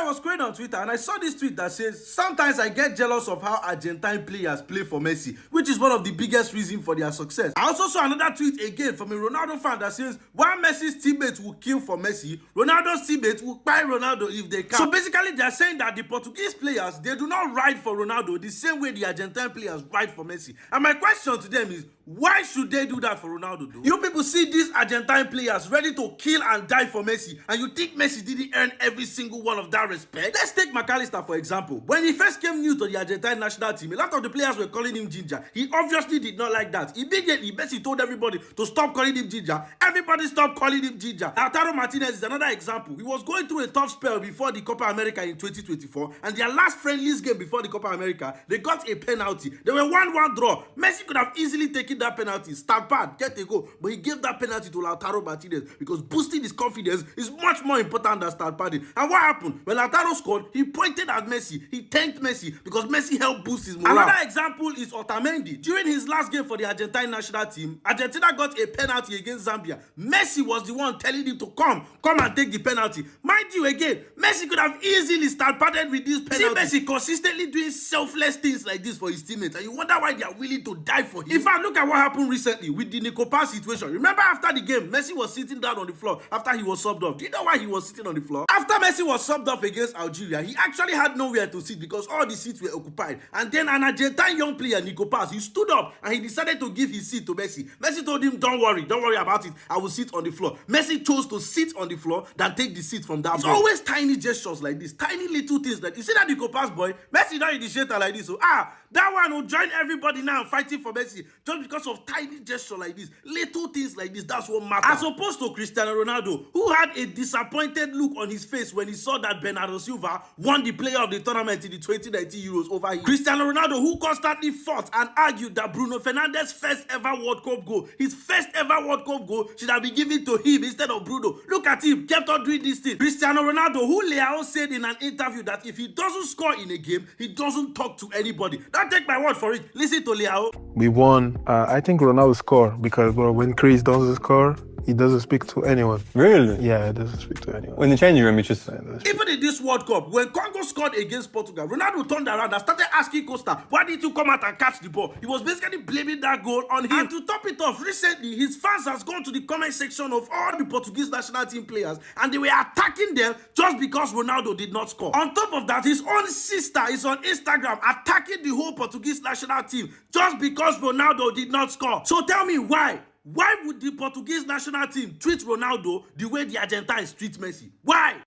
was scrolling on Twitter and I saw this tweet that says, sometimes I get jealous of how Argentine players play for Messi, which is one of the biggest reasons for their success. I also saw another tweet again from a Ronaldo fan that says, while Messi's teammates will kill for Messi, Ronaldo's teammates will buy Ronaldo if they can. So basically they are saying that the Portuguese players, they do not ride for Ronaldo the same way the Argentine players ride for Messi. And my question to them is, why should they do that for Ronaldo though? You people see these Argentine players ready to kill and die for Messi, and you think Messi didn't earn every single one of that respect? Let's take McAllister for example. When he first came new to the Argentine national team, a lot of the players were calling him Ginger. He obviously did not like that. Immediately, Messi told everybody to stop calling him Ginger. Everybody stopped calling him Ginger. Lautaro Martinez is another example. He was going through a tough spell before the Copa America in 2024, and their last friendlies game before the Copa America, they got a penalty. They were 1-1 draw. Messi could have easily taken that penalty, stand bad, get a goal, but he gave that penalty to Lautaro Martinez because boosting his confidence is much more important than stand padding. And what happened? When Lautaro scored, he pointed at Messi. He thanked Messi because Messi helped boost his morale. Another example is Otamendi. During his last game for the Argentine national team, Argentina got a penalty against Zambia. Messi was the one telling him to come and take the penalty. Mind you again, Messi could have easily stand padded with this penalty. See Messi consistently doing selfless things like this for his teammates, and you wonder why they are willing to die for him. In fact, look at what happened recently with the Nico Paz situation. Remember after the game, Messi was sitting down on the floor after he was subbed off. Do you know why he was sitting on the floor? After Messi was subbed off against Algeria, he actually had nowhere to sit because all the seats were occupied. And then an Argentine young player, Nico Paz, he stood up and he decided to give his seat to Messi. Messi told him, don't worry about it. I will sit on the floor. Messi chose to sit on the floor than take the seat from that boy. It's always tiny gestures like this, tiny little things like, you see that Nico Paz boy? Messi don't initiate like this. So, that one will join everybody now fighting for Messi just because of tiny gesture like this, little things like this. That's what matters. As opposed to Cristiano Ronaldo, who had a disappointed look on his face when he saw that Bernardo Silva won the player of the tournament in the 2019 Euros over him. Cristiano Ronaldo, who constantly fought and argued that Bruno Fernandes' first ever World Cup goal, his first ever World Cup goal, should have been given to him instead of Bruno. Look at him, kept on doing this thing. Cristiano Ronaldo, who Leao said in an interview that if he doesn't score in a game, he doesn't talk to anybody. Don't take my word for it. Listen to Leao. We won. I think Ronaldo scored because, bro, when Chris doesn't score, he doesn't speak to anyone. Really? Yeah, he doesn't speak to anyone. When the changing room, it's just... Even in this World Cup, when Congo scored against Portugal, Ronaldo turned around and started asking Costa, why did you come out and catch the ball? He was basically blaming that goal on him. And to top it off, recently, his fans has gone to the comment section of all the Portuguese national team players, and they were attacking them just because Ronaldo did not score. On top of that, his own sister is on Instagram attacking the whole Portuguese national team just because Ronaldo did not score. So tell me why? Why would the Portuguese national team treat Ronaldo the way the Argentines treat Messi? Why?